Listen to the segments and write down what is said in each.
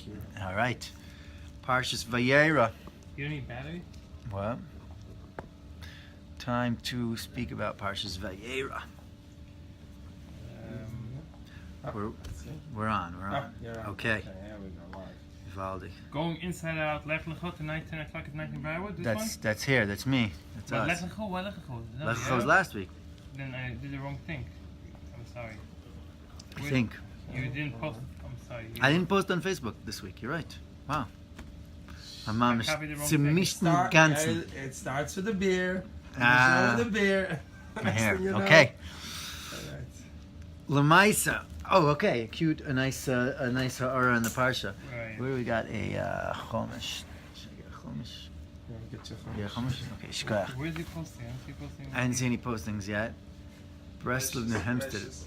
you. All right. Parshas Vayeira. You don't need battery? Well, time to speak about Parshas Vayeira. We're on. You're on. Okay. There we go. Live. Vivaldi. Going inside out, Lech Lecho tonight, 10 o'clock at night in Briarwood. This one? That's here. That's me. That's But us. Lech Lecho, why Lech Lecho? No, Lech yeah? was last week. Then I did the wrong thing. I'm sorry. I think. You didn't post. I'm sorry. I didn't post on Facebook this week. You're right. Wow. My mom is copied the wrong ziemlich Yeah, ganzen. it starts with the beer. Ah. The beer. Next Here. thing you know- Okay. All right. Lamaisa. Oh, okay. Cute. A nice ha'ara in the parsha. Right. Where do we got a chomish? Should I get a chomish? Yeah, get your phone. Yeah, chomish. Okay, shkoyach. Where's he posting? I don't see posting. I didn't see any postings yet. Breslov New Hempstead. Of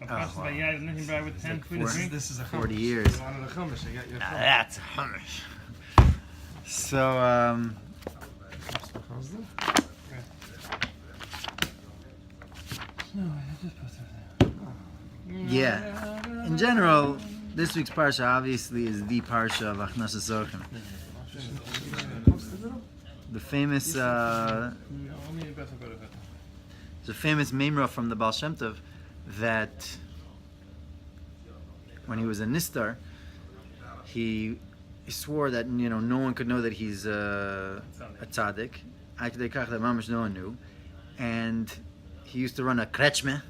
Oh, course, wow. but yeah, there's nothing Briarwood 10 food and four- drink. This is a 40 hummus. years. You wanted a hummus. I got your Now phone. that's chomish. So, How's that? No, I just posted yeah. In general, this week's parsha obviously is the parsha of Achnasas Zorchim. The famous, No, only the best of it. the famous memra from the Baal Shem Tov that when he was a nistar, he swore that no one could know that he's a tzaddik. Actually, that mamash no one knew, and he used to run a krechme,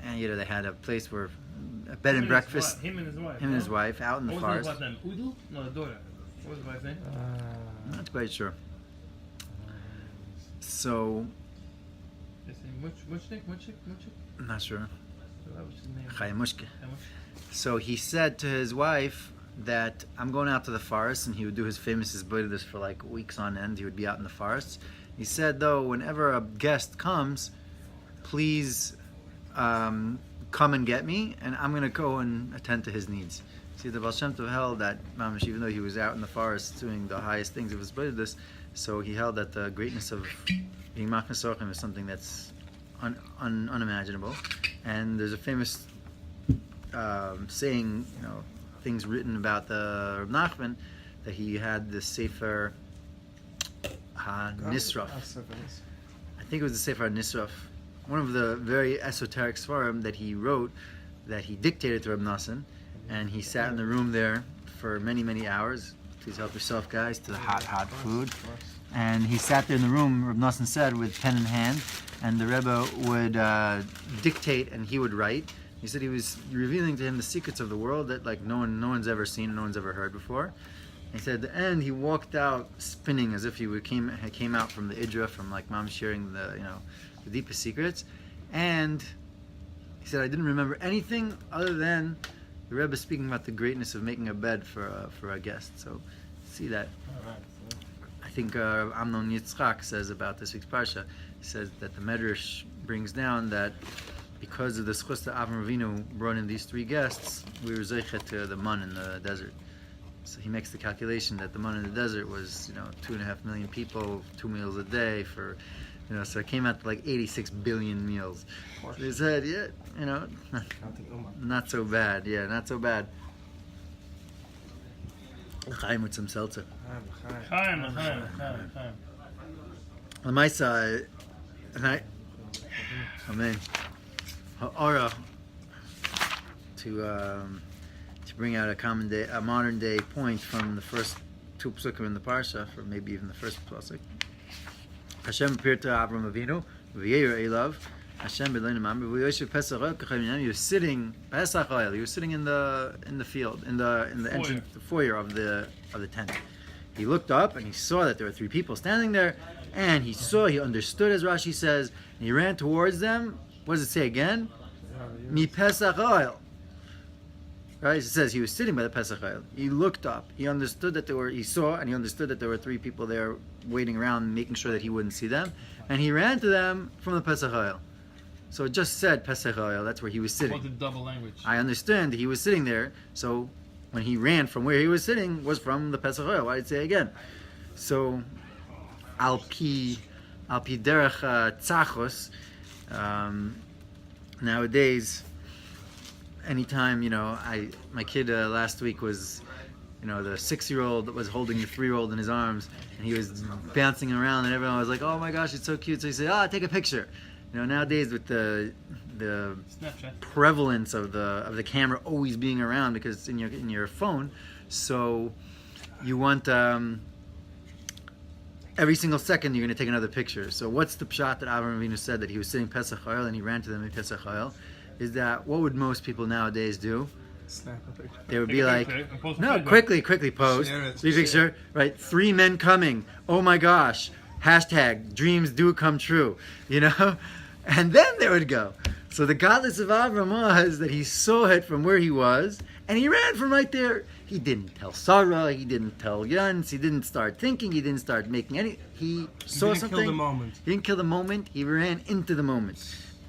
and they had a place where a bed and breakfast. Him and his wife. Him and his wife out in the What was forest. his wife's name? Udal? No, the daughter. What was the wife's name? I'm not quite sure. So Muchnik? I'm not sure. That was his name. Chaim Mushke. How much? So he said to his wife that I'm going out to the forest, and he would do his famous this for like weeks on end. He would be out in the forest. He said, though, whenever a guest comes, please come and get me, and I'm going to go and attend to his needs. See, the Baal Shem Tov held that Mamash, even though he was out in the forest doing the highest things of his this, so he held that the greatness of being Machnas Orchim is something that's unimaginable. And there's a famous saying, things written about the Reb Nachman, that he had the Sefer HaNisraf. I think it was the Sefer HaNisraf, one of the very esoteric svarim that he wrote, that he dictated to Reb Nassan, and he sat in the room there for many, many hours. Please help yourself, guys, to the hot food. And he sat there in the room, Reb Nassan said, with pen in hand, and the Rebbe would dictate and he would write. He said he was revealing to him the secrets of the world that no one's ever seen, no one's ever heard before. He said at the end he walked out spinning as if he came out from the Idra, from Mom sharing the deepest secrets. And he said, I didn't remember anything other than the Rebbe speaking about the greatness of making a bed for a guest. So see that. I think Amnon Yitzchak says about this week's parsha, says that the Medrash brings down that because of the schus that Avram Avinu brought in these three guests, we were zeichet to the man in the desert. So he makes the calculation that the man in the desert was 2.5 million people, 2 meals a day for, so it came out to like 86 billion meals. So he said, not so bad. Yeah, not so bad. Chaim with some seltzer. Chaim. On my side, amen. Ha'ara, to bring out a modern day point from the first two psukim in the parsha, or maybe even the first pasuk. Hashem appeared to Avram Avinu, Vayeira Elav. Hashem b'leinu mamre. V'yoshev Pesach Oil k'chem yinam. He was sitting Pesach Oil. He was sitting in the field, in the entrance, the foyer of the tent. He looked up and he saw that there were three people standing there, and he understood, as Rashi says, and he ran towards them. What does it say again? Mi Pesach Oil. Right? It says he was sitting by the Pesach Oil. He looked up. He understood that he saw, and he understood that there were three people there waiting around, making sure that he wouldn't see them. And he ran to them from the Pesach Oil. So it just said Pesach Oil. That's where he was sitting. What's the double language? I understand that he was sitting there. So when he ran from where he was sitting was from the Pesach Oil. Why did it say again? So al pi derech tzachos. Nowadays, anytime my kid last week was the 6-year-old that was holding the 3-year-old in his arms, and he was bouncing around, and everyone was like, "Oh my gosh, it's so cute!" So he said, take a picture. Nowadays with the Snapchat. prevalence of the camera always being around because it's in your phone, so you want every single second you're going to take another picture. So what's the pshat that Avraham Avinu said that he was sitting Pesach Oyel and he ran to them in Pesach Oyel? Is that what would most people nowadays do? Snap a picture. They would Take be a like, picture and post a no, photo. quickly post. Share it, Leave picture, right? 3 men coming. Oh my gosh. Hashtag dreams do come true. And then they would go. So the godless of Avram was that he saw it from where he was, and he ran from right there. He didn't tell Sarah, he didn't tell Jens, he didn't start thinking, he didn't start making any. He saw didn't something. kill the moment. He didn't kill the moment. He ran into the moment.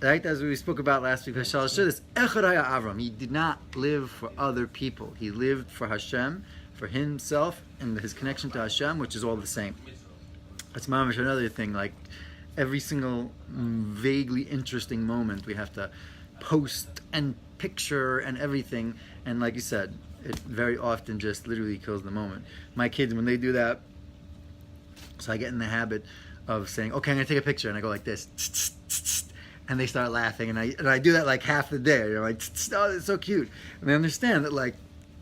Right, as we spoke about last week, this Echad Haya Avram. He did not live for other people. He lived for Hashem, for himself, and his connection to Hashem, which is all the same. That's mamish another thing. Like every single vaguely interesting moment, we have to post and picture and everything. And like you said, it very often just literally kills the moment. My kids, when they do that, so I get in the habit of saying, "Okay, I'm gonna take a picture," and I go like this. And they start laughing, and I do that like half the day. Like, oh, it's so cute, and they understand that like,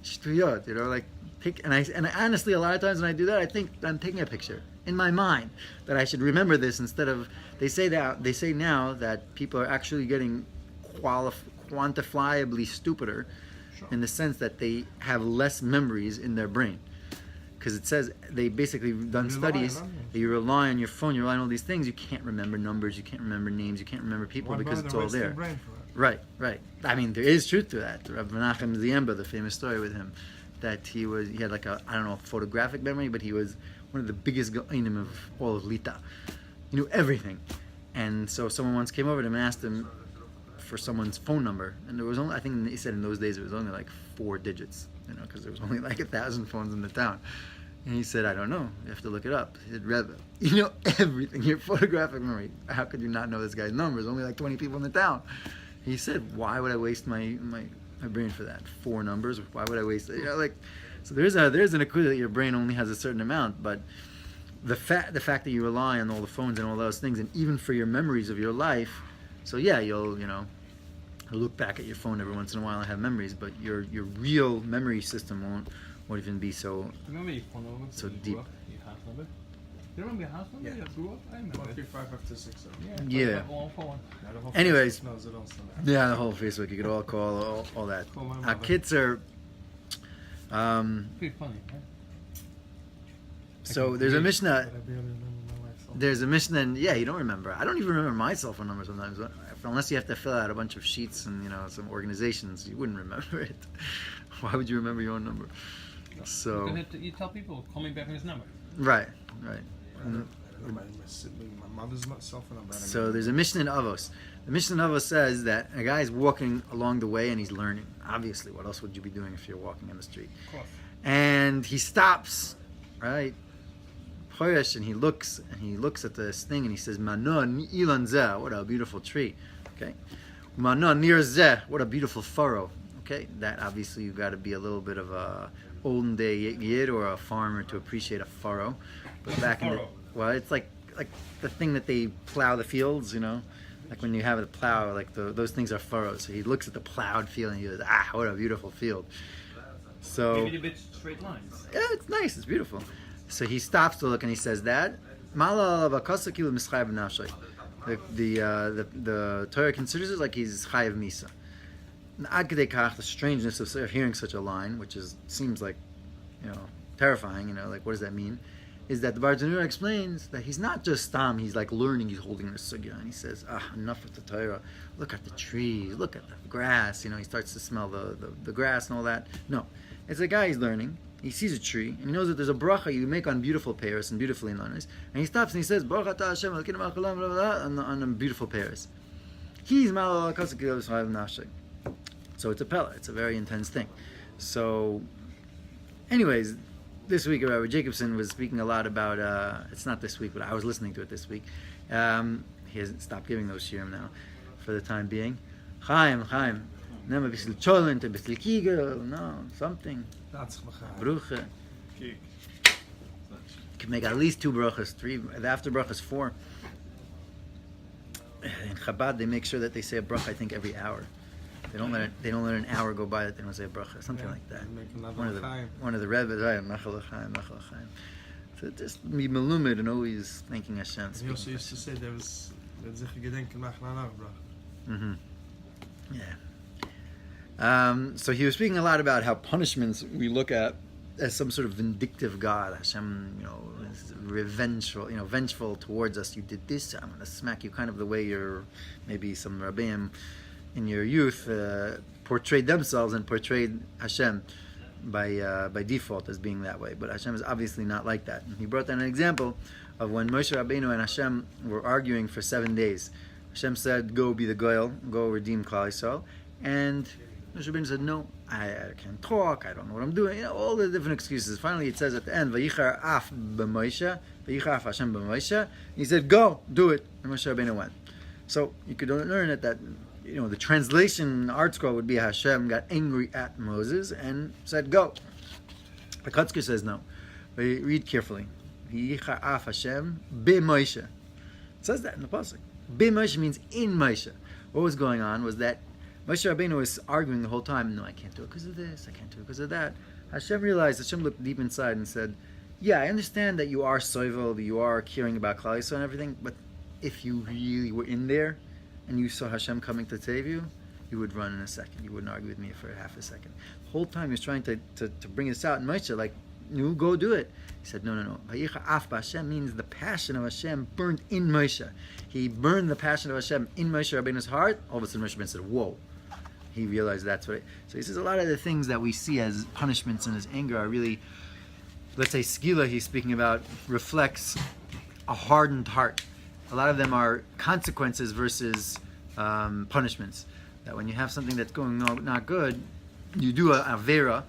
shtuyot, like take. And I honestly, a lot of times when I do that, I think I'm taking a picture in my mind that I should remember this instead of. They say now that people are actually getting quantifiably stupider, in the sense that they have less memories in their brain. Because it says they basically done studies that you rely on your phone, you rely on all these things. You can't remember numbers, you can't remember names, you can't remember people because it's all there. Right. I mean, there is truth to that. Rav Menachem Ziemba, the famous story with him, that he had like a photographic memory, but he was one of the biggest go'inim of all of Lita. He knew everything, and so someone once came over to him and asked him for someone's phone number, and there was only, I think he said in those days it was only like 4 digits. Because there was only like 1,000 phones in the town. And he said, "I don't know. You have to look it up." He said, "Rebbe, you know everything. Your photographic memory. How could you not know this guy's number? There's only like 20 people in the town." He said, "Why would I waste my brain for that? 4 numbers? Why would I waste it?" So there's an akudah that your brain only has a certain amount, but the fact that you rely on all the phones and all those things, and even for your memories of your life, so yeah, you'll look back at your phone every once in a while and have memories, but your real memory system won't even be so Remember your phone number? So You grew deep. up, your house number? Do you remember your house number? Yeah. You grew up? I remember. 13556. Yeah. All phone. Anyways. Knows it also. Yeah, the whole Facebook, you could all call, all that. Call my Our mother. kids are Pretty funny, right? so there's a Mishnah. But I barely remember my wife's phone. There's a Mishnah, and yeah, you don't remember. I don't even remember my cell phone number sometimes, unless you have to fill out a bunch of sheets and some organizations. You wouldn't remember it. Why would you remember your own number? So You tell people, call me back on this number. right. My mother's cell phone number. So there's a Mishnah in Avos. The Mishnah in Avos says that a guy is walking along the way and he's learning. Obviously, what else would you be doing if you're walking on the street? Of course. And he stops, right? And he looks at this thing and he says, "Manon ilan zeh," what a beautiful tree. Okay. "Manon nir zeh," what a beautiful furrow. Okay. That obviously you got to be a little bit of a olden day yid or a farmer to appreciate a furrow. But back in the, well, it's like the thing that they plow the fields, like when you have a plow, like those things are furrows. So he looks at the plowed field and he goes, "Ah, what a beautiful field." So Maybe a bit straight lines. yeah, it's nice, it's beautiful. So he stops to look and he says that the Torah considers it like he's chayav misa. The strangeness of hearing such a line, which seems like terrifying. Like what does that mean? Is that the Bartanura explains that he's not just he's like learning, he's holding the sugya, and he says, enough of the Torah. Look at the trees, look at the grass. He starts to smell the grass and all that. No, it's a guy, he's learning. He sees a tree and he knows that there's a bracha you make on beautiful pears and beautiful inanis, and he stops and he says Baruch atah Hashem Elokeinu melech haolam on the beautiful pears. He's malal kasek v'schayav nafshei. So it's a pella. It's a very intense thing. So, anyways, this week Rabbi Jacobson was speaking a lot about. It's not this week, but I was listening to it this week. He hasn't stopped giving those shirim now, for the time being. Chaim, Nimm ein bisschen Cholent, ein bisschen Kegel, no, something. That's machar. Bruche. Kick. You can make at least 2 brachas, 3. The after bracha is 4. In Chabad, they make sure that they say a bracha, I think, every hour. They don't let an hour go by that they don't say a bracha, something like that. Make another One of the Rebbes, right? Machal l'chaim, machal l'chaim. So just be melumid and always thanking Hashem. He also used to say there was zich gedenken nach na brach. Mm-hmm. Yeah. So he was speaking a lot about how punishments we look at as some sort of vindictive God. Hashem, is revengeful, vengeful towards us. You did this, I'm going to smack you. Kind of the way maybe some Rabbeim in your youth portrayed themselves and portrayed Hashem by default as being that way. But Hashem is obviously not like that. And he brought down an example of when Moshe Rabbeinu and Hashem were arguing for 7 days. Hashem said, go be the Goyal, go redeem Klal Yisrael. And Moshe Rabbeinu said, no, I can't talk, I don't know what I'm doing, all the different excuses. Finally it says at the end, Vayichar af b'Moshe, Vayichar af Hashem b'Moshe. He said, go, do it. And Moshe Rabbeinu went. So you could learn that the translation art scroll would be Hashem got angry at Moses and said, go. The Kotzker says no. Read carefully. Vayichar af Hashem b'Moshe. It says that in the pasuk. B'Moshe means in Moshe. What was going on was that Moshe Rabbeinu was arguing the whole time, no, I can't do it because of this, I can't do it because of that. Hashem looked deep inside and said, yeah, I understand that you are soivel, that you are caring about Klal Yisrael and everything, but if you really were in there and you saw Hashem coming to save you, you would run in a second. You wouldn't argue with me for half a second. The whole time he was trying to bring this out, and Moshe, like, you go do it. He said, no. Vayicha af Hashem means the passion of Hashem burned in Moshe. He burned the passion of Hashem in Moshe Rabbeinu's heart. All of a sudden Moshe Rabbeinu said, whoa. He realized that's what so he says a lot of the things that we see as punishments in his anger are really, let's say skila he's speaking about, reflects a hardened heart. A lot of them are consequences versus punishments. That when you have something that's going not good, you do a Vayeira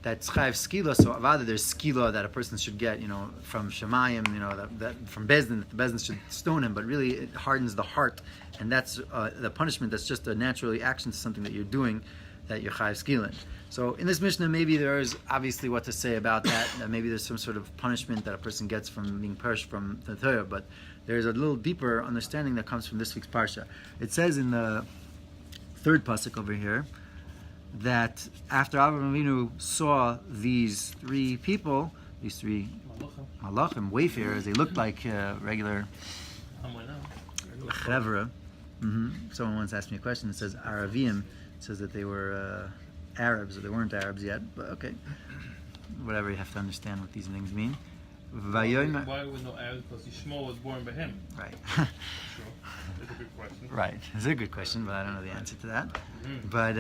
that's chayav skila, so avada there's skila that a person should get, from Shemayim, that from Bezdin, that the Bezdin should stone him, but really it hardens the heart, and that's the punishment that's just a natural reaction to something that you're doing, that you're chayav skila. So in this Mishnah, maybe there is obviously what to say about that maybe there's some sort of punishment that a person gets from being perished from the Torah, but there's a little deeper understanding that comes from this week's Parsha. It says in the 3rd pasuk over here, that after Avraham Avinu saw these 3 people, these 3 malachim, wayfarers, they looked like regular chevra. Someone once asked me a question that says Aravim. It says that they were Arabs, or they weren't Arabs yet, but okay. Whatever, you have to understand what these things mean. Why would no Arabs? Because Yishmael was born by him. Right. Sure. That's a good question. Right. It's a good question, but I don't know the answer to that. But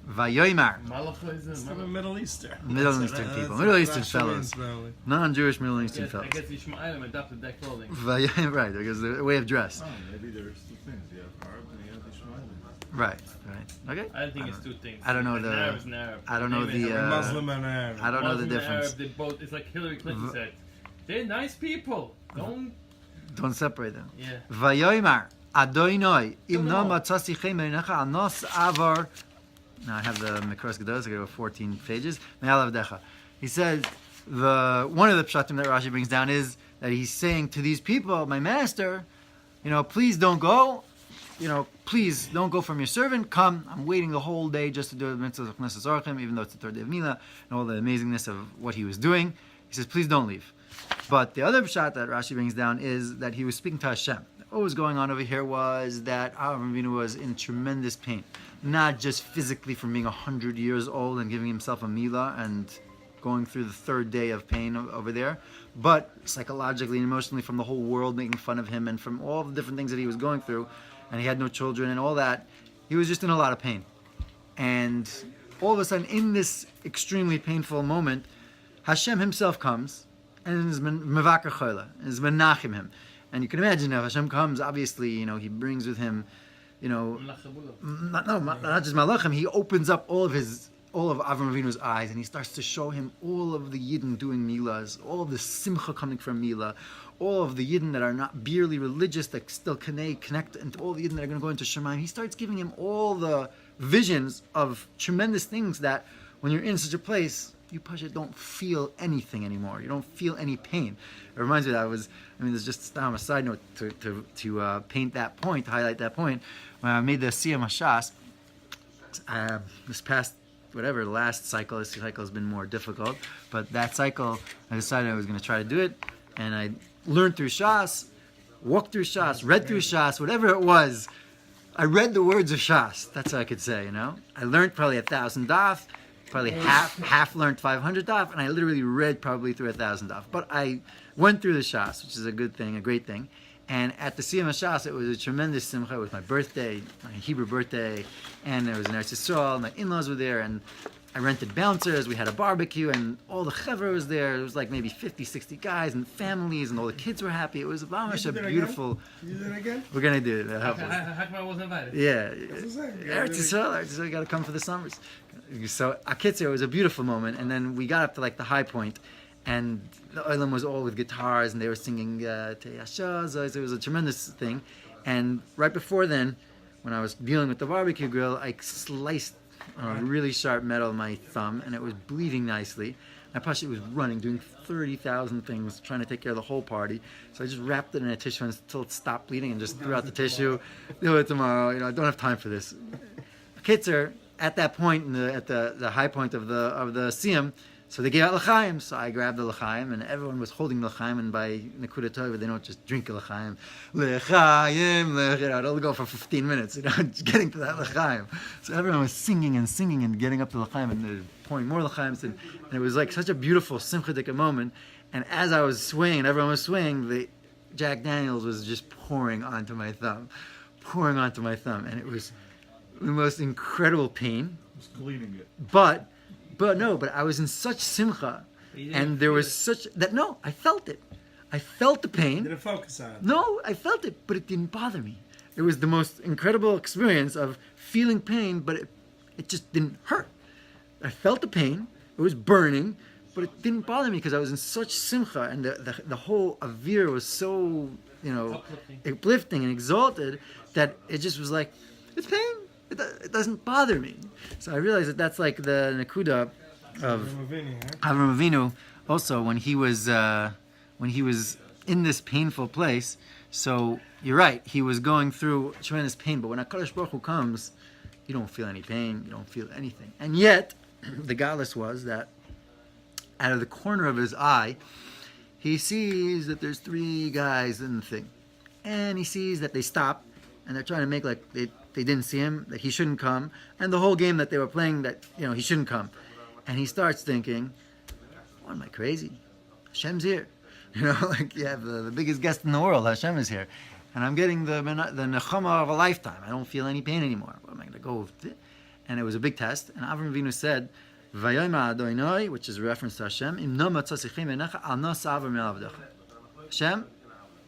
Vayoimar. Malachim is Middle Eastern. Middle Eastern people. Middle Eastern fellows. Non-Jewish Middle Eastern fellows. I guess Yishmael adopted that clothing. Right, because the way of dress. Oh, maybe there's 2 things. You have Arab and you have Ishmael. Right. Okay. I think it's 2 things. I don't know An Arab is an Arab. I don't know the. Muslim and Arab. I don't know the Muslim and difference. Arab, they both. It's like Hillary Clinton said. They're nice people. Don't separate them. Yeah. Vayoimar Adonai imna matzasi chem beinecha anos avar. Now I have the Mikros Gedolos. I go 14 pages. He says one of the pshatim that Rashi brings down is that he's saying to these people, my master, please don't go. Please don't go from your servant. Come, I'm waiting the whole day just to do the mitzvah of Knesset Zorchim, even though it's the 3rd day of Mila, and all the amazingness of what he was doing. He says, please don't leave. But the other pshat that Rashi brings down is that he was speaking to Hashem. What was going on over here was that Avraham Avinu was in tremendous pain. Not just physically from being 100 years old and giving himself a Mila and going through the 3rd day of pain over there, but psychologically and emotionally from the whole world making fun of him and from all the different things that he was going through, and he had no children and all that. He was just in a lot of pain. And all of a sudden, in this extremely painful moment, Hashem himself comes and is mevaker chola, is menachim him. And you can imagine if Hashem comes, obviously, he brings with him, not just malachim, he opens up all of Avraham Avinu's eyes, and he starts to show him all of the Yidden doing milas, all of the simcha coming from Mila, all of the Yidden that are not barely religious, that still connect, and all the Yidden that are going to go into Shemayim. He starts giving him all the visions of tremendous things that when you're in such a place, you don't feel anything anymore. You don't feel any pain. It reminds me that there's just a side note to paint that point, to highlight that point. When I made the Siyam Hashas, this past, the last cycle, this cycle has been more difficult, but that cycle, I decided I was going to try to do it, and I learned through Shas, walked through Shas, read through Shas, whatever it was. I read the words of Shas. That's what I could say, I learned probably 1,000 daf, probably half learned 500 daf, and I literally read probably through 1,000 daf. But I went through the Shas, which is a good thing, a great thing. And at the Siyam Shas, it was a tremendous simcha. It was my birthday, my Hebrew birthday, and there was an Eretz Yisrael. My in-laws were there, and I rented bouncers. We had a barbecue, and all the chevra was there. It was like maybe 50, 60 guys and families, and all the kids were happy. It was a beautiful. You do it again? We're gonna do it. How come I wasn't invited? Yeah, That's what I'm saying. Eretz Yisrael, you got to come for the summers. So Akitzer, it was a beautiful moment, and then we got up to like the high point, and the Olam was all with guitars, and they were singing Teyashah. So it was a tremendous thing. And right before then, when I was dealing with the barbecue grill, I sliced a really sharp metal in my thumb, and it was bleeding nicely. My Pasha was running, doing 30,000 things, trying to take care of the whole party. So I just wrapped it in a tissue until it stopped bleeding, and just threw out the tissue. Do it tomorrow. I don't have time for this. Kitzer, at that point, at the high point of the Siyam, so they gave out l'chaim. So I grabbed the l'chaim, and everyone was holding l'chaim. And by Nekuda Tova, they don't just drink a l'chaim. L'chaim, it'll go for 15 minutes, just getting to that l'chaim. So everyone was singing and getting up to l'chaim, and they're pouring more l'chaims. And it was like such a beautiful simchadik moment. And as I was swaying, and everyone was swaying, the Jack Daniels was just pouring onto my thumb. And it was the most incredible pain. I was cleaning it. But I was in such simcha, and there was such that I felt it. I felt the pain. Didn't focus on it. No, I felt it, but it didn't bother me. It was the most incredible experience of feeling pain, but it just didn't hurt. I felt the pain. It was burning, but it didn't bother me because I was in such simcha, and the whole avir was so uplifting and exalted that it just was like, it's pain. It doesn't bother me. So I realized that that's like the Nekuda of Avram Avinu. Also, when he was in this painful place. So you're right, he was going through tremendous pain. But when HaKadosh Baruch Hu comes, you don't feel any pain. You don't feel anything. And yet, the galus was that out of the corner of his eye, he sees that there's 3 guys in the thing, and he sees that they stop and they're trying to make like they didn't see him, that he shouldn't come, and the whole game that they were playing that he shouldn't come. And he starts thinking, what, am I crazy? Hashem's here. You have the biggest guest in the world, Hashem is here. And I'm getting the nechama of a lifetime. I don't feel any pain anymore. What am I going to go with it? And it was a big test. And Avram Avinu said, Vayeira Adonai, which is a reference to Hashem, Im no matzasichim enecha al no savar me'avdecha. Hashem,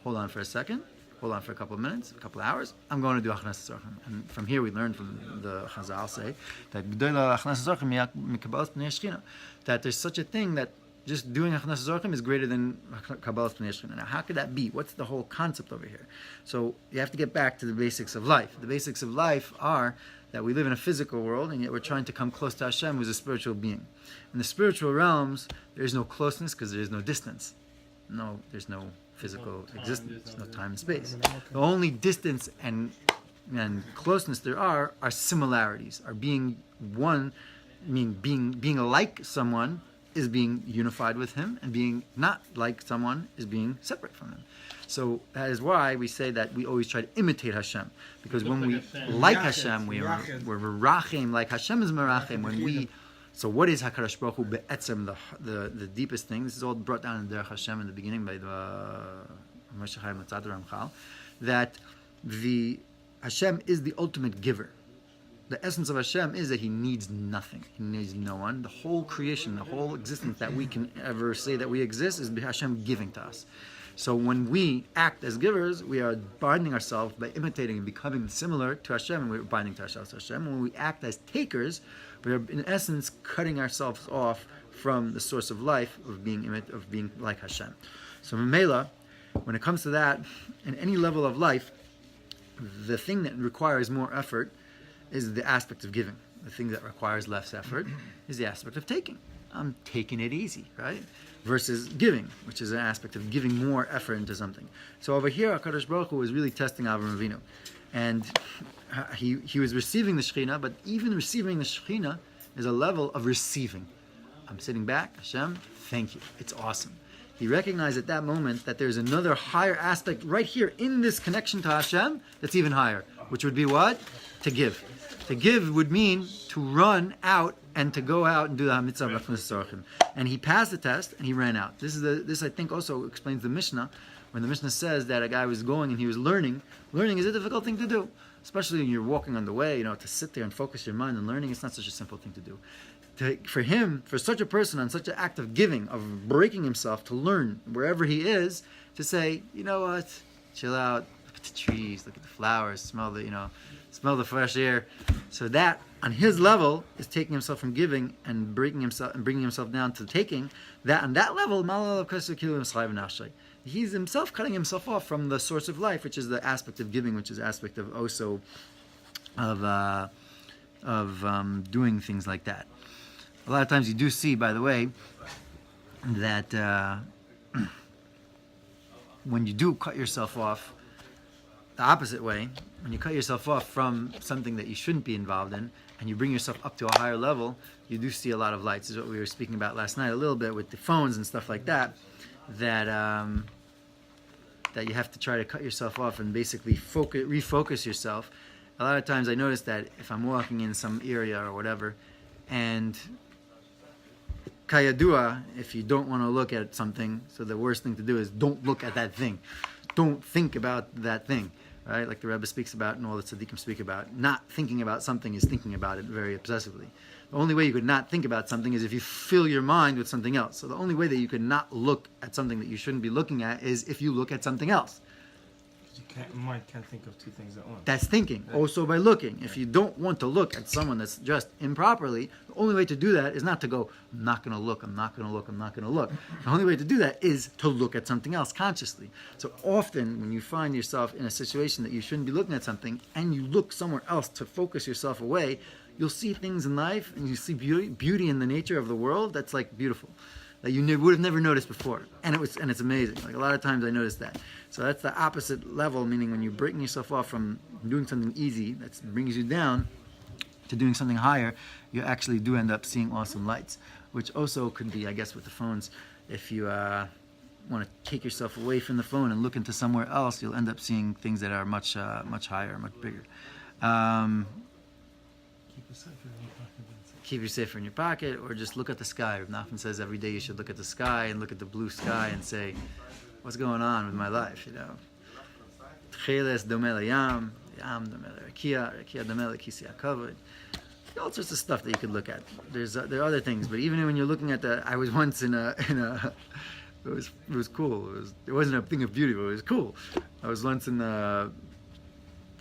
hold on for a second. Hold on for a couple of minutes, a couple of hours. I'm going to do Achnas Tzorchim. And from here we learned from the Chazal say that there's such a thing that just doing Achnas Tzorchim is greater than Kabbalas Pnei Shechina. Now, how could that be? What's the whole concept over here? So you have to get back to the basics of life. The basics of life are that we live in a physical world, and yet we're trying to come close to Hashem, who's a spiritual being. In the spiritual realms, there is no closeness because there is no distance. There's no physical existence, no time and space. The only distance and closeness there are similarities. Are being one, being like someone is being unified with him, and being not like someone is being separate from him. So that is why we say that we always try to imitate Hashem, because when we like Hashem, we're merachim, like Hashem is merachim. So what is HaKadosh Baruch Hu be'etzem, the deepest thing? This is all brought down in Derech Hashem in the beginning by the Moshe Chaim Matzad Ramchal, that the Hashem is the ultimate giver. The essence of Hashem is that He needs nothing. He needs no one. The whole creation, the whole existence that we can ever say that we exist is Hashem giving to us. So when we act as givers, we are binding ourselves by imitating and becoming similar to Hashem, and we're binding to ourselves to Hashem. When we act as takers, we are in essence cutting ourselves off from the source of life, of being like Hashem. So Mamela, when it comes to that, in any level of life, the thing that requires more effort is the aspect of giving. The thing that requires less effort is the aspect of taking. I'm taking it easy, right? Versus giving, which is an aspect of giving more effort into something. So over here, HaKadosh Baruch Hu was really testing Avraham Avinu. And he was receiving the Shekhinah, but even receiving the Shekhinah is a level of receiving. I'm sitting back, Hashem, thank you. It's awesome. He recognized at that moment that there's another higher aspect right here in this connection to Hashem that's even higher, which would be what? To give. To give would mean to run out and to go out and do the Hamitzah of Rachmas Tzorchim. And he passed the test and he ran out. This I think also explains the Mishnah, when the Mishnah says that a guy was going and he was learning. Learning is a difficult thing to do, especially when you're walking on the way. To sit there and focus your mind on learning, it's not such a simple thing to do. For such a person, on such an act of giving, of breaking himself to learn wherever he is, to say, you know what, chill out, look at the trees, look at the flowers, smell the fresh air. So that, on his level, is taking himself from giving and bringing himself down to taking. That on that level, he's himself cutting himself off from the source of life, which is the aspect of giving, which is the aspect of also of doing things like that. A lot of times you do see, by the way, that when you do cut yourself off the opposite way, when you cut yourself off from something that you shouldn't be involved in, and you bring yourself up to a higher level, you do see a lot of lights. This is what we were speaking about last night a little bit with the phones and stuff like that, that you have to try to cut yourself off and basically refocus yourself. A lot of times I notice that if I'm walking in some area or whatever, and kayadua, if you don't want to look at something, so the worst thing to do is don't look at that thing. Don't think about that thing, right? Like the Rebbe speaks about and all the tzaddikim speak about. Not thinking about something is thinking about it very obsessively. The only way you could not think about something is if you fill your mind with something else. So the only way that you could not look at something that you shouldn't be looking at is if you look at something else. Mind can't think of two things at once. That's thinking. Also by looking. If you don't want to look at someone that's dressed improperly, the only way to do that is not to go, I'm not going to look, I'm not going to look, I'm not going to look. The only way to do that is to look at something else consciously. So often when you find yourself in a situation that you shouldn't be looking at something and you look somewhere else to focus yourself away, you'll see things in life and you see beauty in the nature of the world that's like beautiful, that you would have never noticed before. And it's amazing. Like a lot of times I notice that. So that's the opposite level, meaning when you're breaking yourself off from doing something easy that brings you down to doing something higher, you actually do end up seeing awesome lights, which also could be, I guess, with the phones. If you want to take yourself away from the phone and look into somewhere else, you'll end up seeing things that are much higher, much bigger. Keep your safer in your pocket, or just look at the sky. Rav Nachman says every day you should look at the sky and look at the blue sky and say, what's going on with my life, Tcheles domeh layam, yam domeh lerakia, rakia domeh lekisi hakavod. All sorts of stuff that you could look at. There are other things, but even when you're looking at I was once in a it was cool. It wasn't a thing of beauty, but it was cool. I was once in the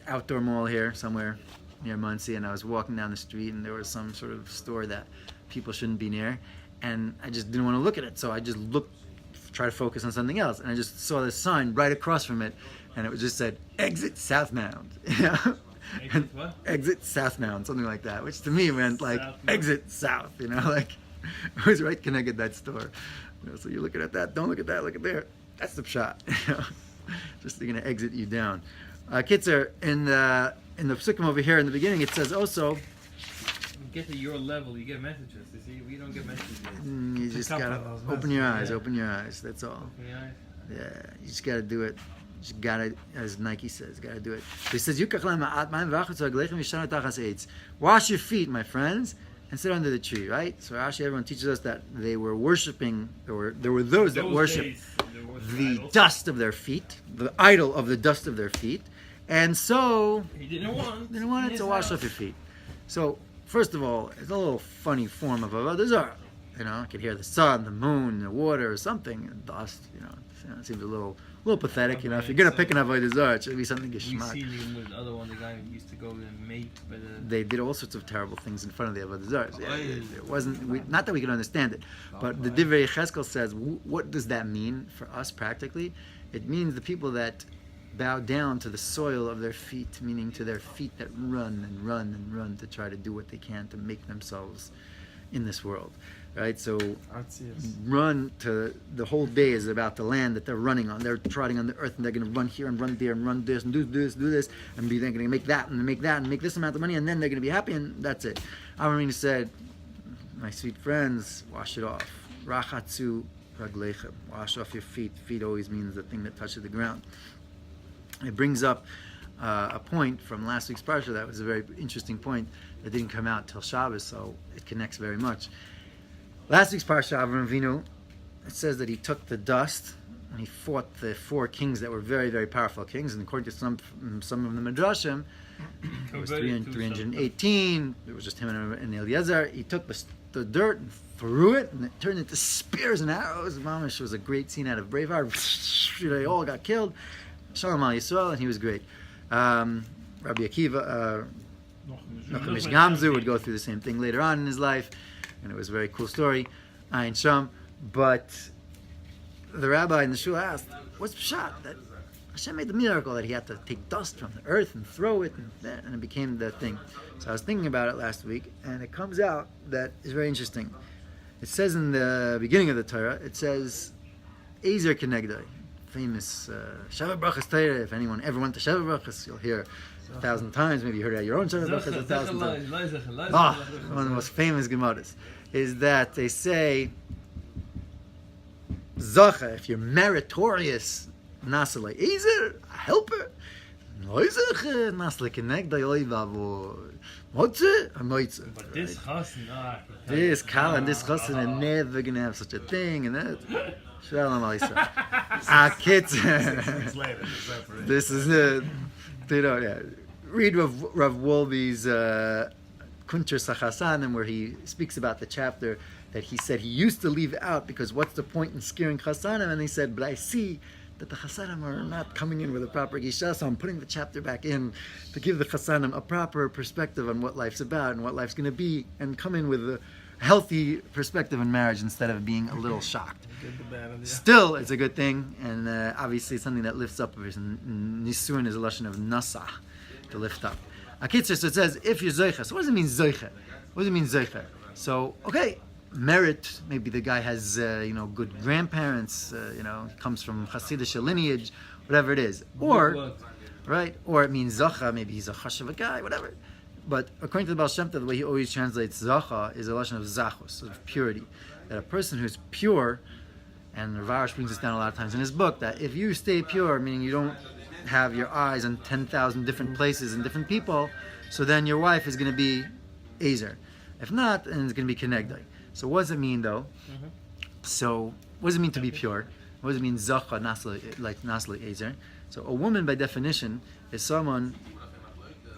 outdoor mall here somewhere near Muncie, and I was walking down the street, and there was some sort of store that people shouldn't be near, and I just didn't want to look at it, so I just try to focus on something else, and I just saw this sign right across from it, and it just said "Exit South Mound," Exit what? Exit South Mound, something like that, which to me meant like exit south, like it was right connected that store. So you're looking at that, don't look at that, look at there. That's the shot. Just they're gonna exit you down. Kitzer, in the psukim over here in the beginning, it says also. Get to your level, you get messages. You see, we don't get messages. You just gotta open your eyes. Open your eyes. That's all. Open your eyes. Yeah, you just gotta do it. You just gotta, as Nike says, gotta do it. So he says, wash your feet, my friends, and sit under the tree. Right. So actually, everyone teaches us that they were worshiping. There were those that worshiped the dust of their feet, the idol of the dust of their feet, and so he didn't want it to wash off your feet. So. First of all, it's a little funny form of Avodah Zarah. I could hear the sun, the moon, the water, or something, and dust. It seems a little pathetic. If you're gonna pick an Avodah Zarah, it should be something geschmack. We seen with the other one, the guy who used to go and mate. They did all sorts of terrible things in front of the Avodah Zarah. It wasn't not that we can understand it, but the Divrei Cheskel says, what does that mean for us practically? It means the people that bow down to the soil of their feet, meaning to their feet that run and run and run to try to do what they can to make themselves in this world, right? So run to the whole day is about the land that they're running on. They're trotting on the earth, and they're going to run here and run there and run this and do this and be they're going to make that and make that and make this amount of money, and then they're going to be happy, and that's it. Avraham said, my sweet friends, wash it off. Rachatzu raglechem. Wash off your feet. Feet always means the thing that touches the ground. It brings up a point from last week's parsha that was a very interesting point that didn't come out till Shabbos, so it connects very much. Last week's parsha, Avraham Avinu, it says that he took the dust and he fought the 4 kings that were very, very powerful kings, and according to some of the Midrashim, it was 318, it was just him and Eliezer. He took the dirt and threw it, and it turned into spears and arrows. Mamish was a great scene out of Braveheart. They all got killed. Shalom al Yisrael, and he was great. Rabbi Akiva, Nachamish Gamzu would go through the same thing later on in his life, and it was a very cool story. Ayin Sham. But the rabbi in the shul asked, what's pshat? That Hashem made the miracle that he had to take dust from the earth and throw it, and it became the thing. So I was thinking about it last week, and it comes out that it's very interesting. It says in the beginning of the Torah, it says, Ezer Kenegdai. Famous Shabbat Brachas Torah. If anyone ever went to Shabbat Brachas, you'll hear 1,000 times. Maybe you heard it at your own Shabbat Brachas 1,000 times. One of the most famous Gemaras is that they say, Zacha, if you're meritorious, Nasale Ezer, a helper. Nasale Kenegdai Oy Vavor. Motze, a moitze. But this chassan, this Kal and this chassan are never going to have such a thing, and that. Shalom Aleichem. This is it. Read Rav Wolbe's Kunter Sachasanim, where he speaks about the chapter that he said he used to leave out because what's the point in scaring Chasanim? And he said, but I see that the Chasanim are not coming in with a proper Gisha, so I'm putting the chapter back in to give the Chasanim a proper perspective on what life's about and what life's going to be, and come in with a healthy perspective in marriage instead of being a little shocked. Still, it's a good thing, and obviously it's something that lifts up. Nisuin is a lashon of nasa, to lift up. Akitzer, so it says, if you're zoicha. So what does it mean zoicha? What does it mean zoicha? So, okay, merit, maybe the guy has good grandparents, comes from Hasidic lineage, whatever it is. Or, right, or it means zacha, maybe he's a chashav guy, whatever. But according to the Baal Shem Tov, the way he always translates zacha is a lashon of zachus, of purity. That a person who's pure, and Rav Arush brings this down a lot of times in his book, that if you stay pure, meaning you don't have your eyes on 10,000 different places and different people, so then your wife is going to be Ezer. If not, then it's going to be Kenegdai. So what does it mean, though? Mm-hmm. So what does it mean to be pure? What does it mean, Zacha, like Nasli Ezer? So a woman, by definition, is someone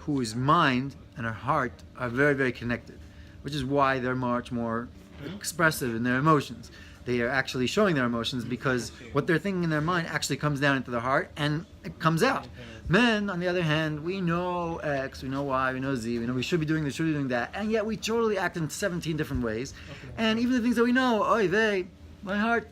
whose mind and her heart are very, very connected, which is why they're much more expressive in their emotions. They are actually showing their emotions because what they're thinking in their mind actually comes down into their heart and it comes out. Men, on the other hand, we know X, we know Y, we know Z, we know we should be doing this, should be doing that, and yet we totally act in 17 different ways. And even the things that we know, my heart,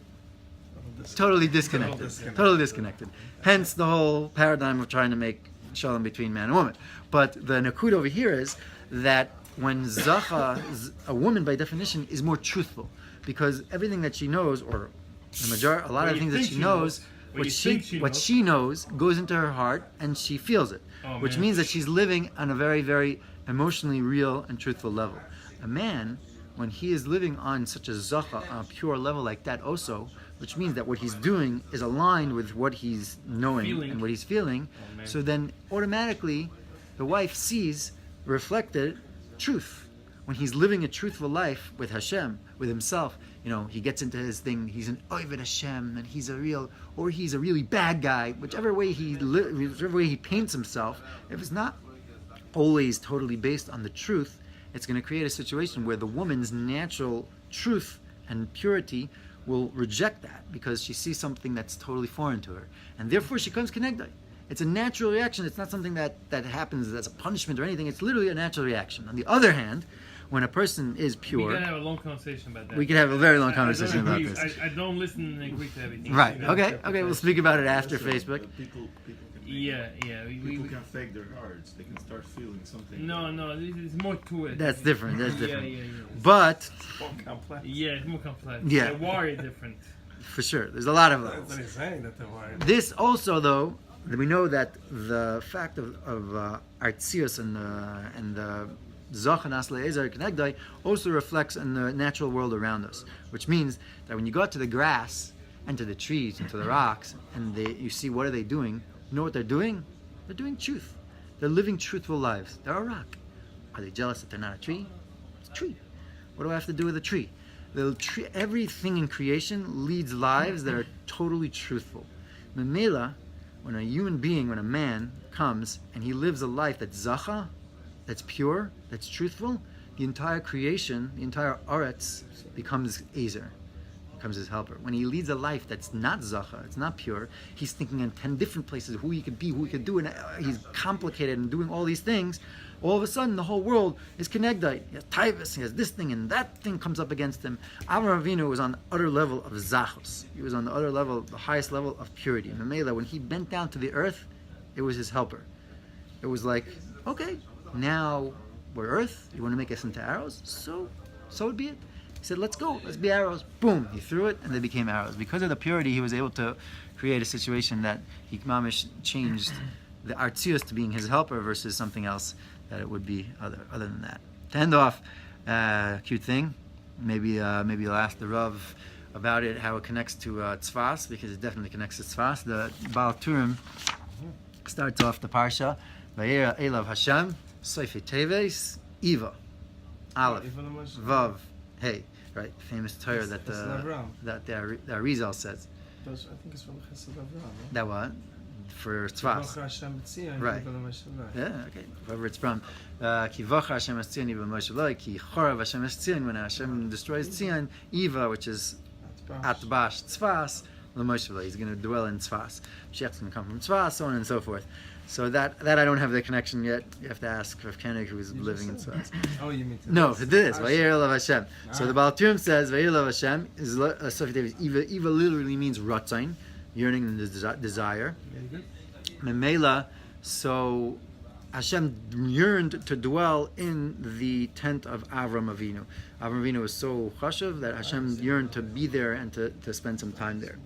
totally disconnected. Hence the whole paradigm of trying to make shalom between man and woman. But the nakud over here is that when Zacha, a woman by definition, is more truthful. Because everything that she knows, or a lot of things that she knows, what she knows goes into her heart and she feels it. Which means that she's living on a very, very emotionally real and truthful level. A man, when he is living on such a zacha, on a pure level like that also, which means that what he's doing is aligned with what he's knowing and what he's feeling, so then automatically the wife sees reflected truth. When he's living a truthful life with Hashem, with himself, he gets into his thing, he's an Oived Hashem, and he's a really bad guy, whichever way he paints himself, if it's not always totally based on the truth, it's going to create a situation where the woman's natural truth and purity will reject that because she sees something that's totally foreign to her. And therefore she comes connected. It's a natural reaction. It's not something that happens as a punishment or anything. It's literally a natural reaction. On the other hand, when a person is pure... We can have a long conversation about that. We can have a very long conversation about this. I don't listen and agree to everything. Right. Okay. We'll speak about it after Facebook. Yeah. People can fake their hearts. They can start feeling something. No, there's more to it. That's different. That's different. Yeah. But More complex. Yeah, it's more complex. Yeah. The warrior different. for sure, there's a lot of That's levels. what he's saying, that they're wired. This also, though, we know that the fact of Artzius and the Zochanas Le'ezer Kenegdai also reflects in the natural world around us, which means that when you go out to the grass and to the trees and to the rocks and you see what are they doing, you know what they're doing? They're doing truth. They're living truthful lives. They're a rock. Are they jealous that they're not a tree? It's a tree. What do I have to do with a tree? Everything in creation leads lives that are totally truthful. Memela, when a human being, when a man comes and he lives a life that's zacha, that's pure, that's truthful, the entire creation, the entire aretz becomes Ezer, becomes his helper. When he leads a life that's not zacha, it's not pure, he's thinking in 10 different places who he could be, who he could do, and he's complicated and doing all these things. All of a sudden, the whole world is Kenegdite. He has Taivas, he has this thing, and that thing comes up against him. Avraham Avinu was on the utter level of Zachos. He was on the utter level, the highest level of purity. Memela, when he bent down to the earth, it was his helper. It was like, okay, now we're earth. You want to make us into arrows? So it be it. He said, let's go, let's be arrows. Boom, he threw it, and they became arrows. Because of the purity, he was able to create a situation that he mamish changed the Artzius to being his helper versus something else that it would be other than that. To end off, cute thing. Maybe you'll ask the Rav about it, how it connects to Tzfas, because it definitely connects to Tzfas. The Baal Turim starts off the parsha, Vayeira Elav Hashem, Soife Teves, Eva, Aleph, Vav, Hey, right? Famous Torah that the Arizal says. I think it's from Chesed Avraham. That what? For Tzfas. Right. Yeah, okay. Wherever it's from. Ki vocha Hashem es Tzion, Eva Moshe Eloi, ki chorav Hashem es Tzion, when Hashem destroys Tzion, Eva, which is Atbash Tzfas, L'Moshe Eloi. He's going to dwell in Tzfas. Mashiach's going to come from Tzfas, so on and so forth. So that I don't have the connection yet. You have to ask Rav Koenig, who's living in Tzfas. Oh, you mean to No, it is. Vayeira Elav Hashem. So the Baal Turim says, Vayeira Elav Hashem is Sofi Teves. Eva literally means Ratzain, yearning and desire. Very good. Memela, so Hashem yearned to dwell in the tent of Avram Avinu. Avram Avinu was so chashav that Hashem yearned to be there and to spend some time there.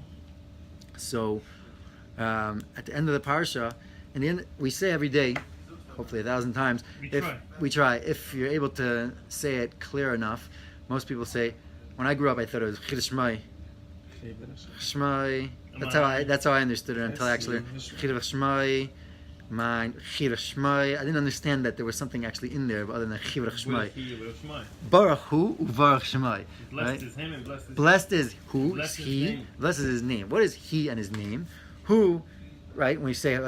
So at the end of the parsha, in the end, we say every day, hopefully 1,000 times, we try. If you're able to say it clear enough, most people say, when I grew up, I thought it was Chiddush Shmai. Shmai. That's how I understood it until I actually Chiddush Shmai, my Chiddush Shmai. I didn't understand that there was something actually in there other than Chiddush Shmai. Baruch Hu uVaruch Shmai. Blessed is him and blessed is who? He. Blessed is his name. What is he and his name? Who? Right? When we say Who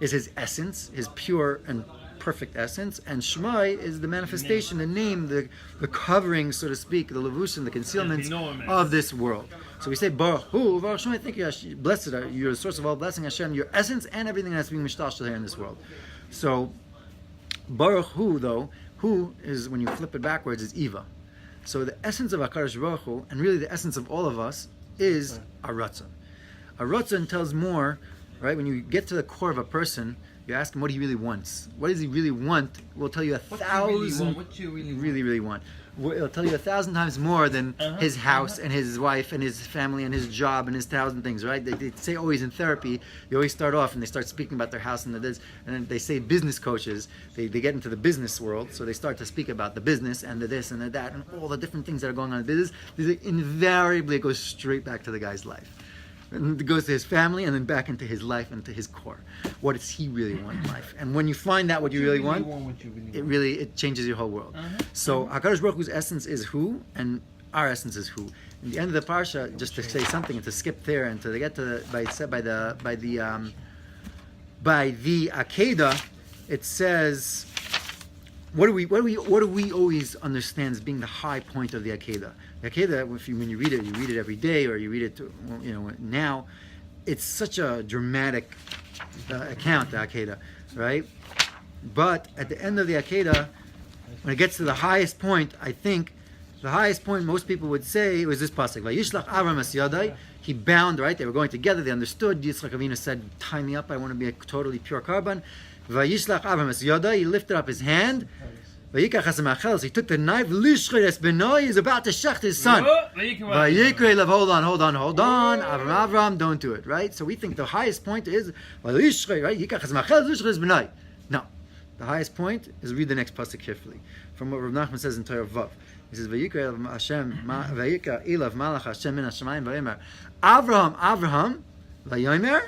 is his essence, his pure and perfect essence, and Shmai is the manifestation, the name, the covering, so to speak, the levushim, the concealment of this world. So we say Baruch Hu, Baruch Shmai, thank you, blessed are you, the source of all blessing, Hashem, your essence and everything that's being mishtashel here in this world. So Baruch Hu, though, Hu is, when you flip it backwards, is Eva. So the essence of HaKadosh Baruch Hu, and really the essence of all of us, is a Ratzon. A Ratzon tells more, right? When you get to the core of a person, you ask him what he really wants. What does he really want? We'll tell you 1,000. What you really want. It'll tell you 1,000 times more than his house and his wife and his family and his job and his 1,000 things, right? They say always in therapy, you always start off and they start speaking about their house and this, and then they say business coaches, they get into the business world, so they start to speak about the business and the this and the that and all the different things that are going on in business. Invariably, it goes straight back to the guy's life. And it goes to his family and then back into his life and to his core. What does he really want in life? And when you find out what you really want, it changes your whole world. So HaKadosh Baruch Hu's essence is who, and our essence is who. In the end of the parsha, just to say something and to skip there and to get to by the Akedah, it says, what do we always understand as being the high point of the Akedah? The Akedah, when you read it every day, or you read it, now. It's such a dramatic account, the Akedah, right? But at the end of the Akedah, when it gets to the highest point, I think The highest point most people would say was this pasuk. Vayishlach Avram es yadai. He bound, right? They were going together. They understood. Yitzchak Avinu said, "Tie me up. I want to be a totally pure carbon." Vayishlach Avram es yadai. He lifted up his hand. Vayikach hasem achel. So he took the knife. Lishchir es benoi. He's about to shecht his son. Vayikra elav. Hold on. Avram, don't do it. Right? So we think the highest point is Vayishchir. Right? Yikach hasem achel. Lishchir es benoi. No, the highest point is read the next pasuk carefully. From what Rav Nachman says in Torah Vav. He says, "Vayikra elav malach Hashem min hashamayim vayemer, Avraham, vayomer,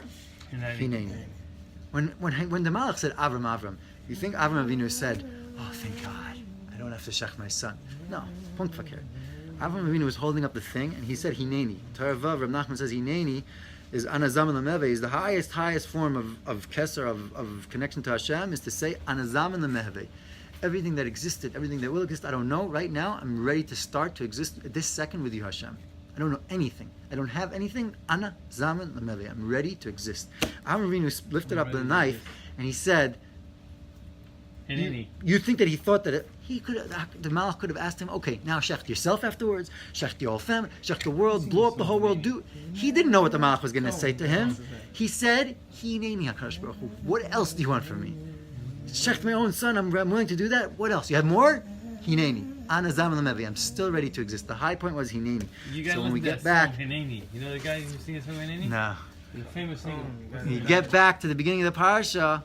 hineni." When the malach said Avram, you think Avram Avinu said, "Oh, thank God, I don't have to shech my son." No, punkt fakir. Avram Avinu was holding up the thing, and he said hineni. Torah Vav, Rav Nachman says hineni is anazam lemeve, is the highest form of keser, of connection to Hashem, is to say anazam lemeve. Everything that existed, everything that will exist, I don't know. Right now, I'm ready to start to exist at this second with you, Hashem. I don't know anything. I don't have anything. Ana zaman lemeve. I'm ready to exist. Avram Avinu lifted up the knife, and he said, "You think that he thought that the Malach could have asked him, okay, now shecht yourself afterwards, shecht your whole family, shecht the world, blow up the whole world." He didn't know what the Malach was going to say to him. He said, "Hineni HaKadosh Baruch Hu. What else do you want from me? Shecht my own son, I'm willing to do that. What else? You have more? Hineni. Ana zaman lemevi. I'm still ready to exist." The high point was Hineni. So when we get back, Hineni. You know the guy who sings the song Hineni? No. The famous singer. You get back to the beginning of the parsha.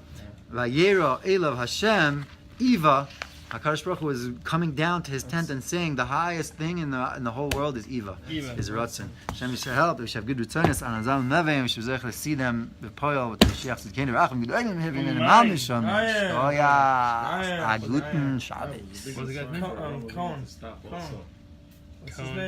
Vayeira elav Hashem Eva. HaKadosh Baruch Hu was coming down to his tent and saying the highest thing in the whole world is Eva. Is Ratzon. Hashem should help. We should have good ritzonos on Azam Mevei. We should see them the poil with the Mashiach Tzidkenu Racham Gedolim Hevin in the Malmisham. Oh yeah. A guten Shabbos. What's the guy's name? Cohen. What's his name?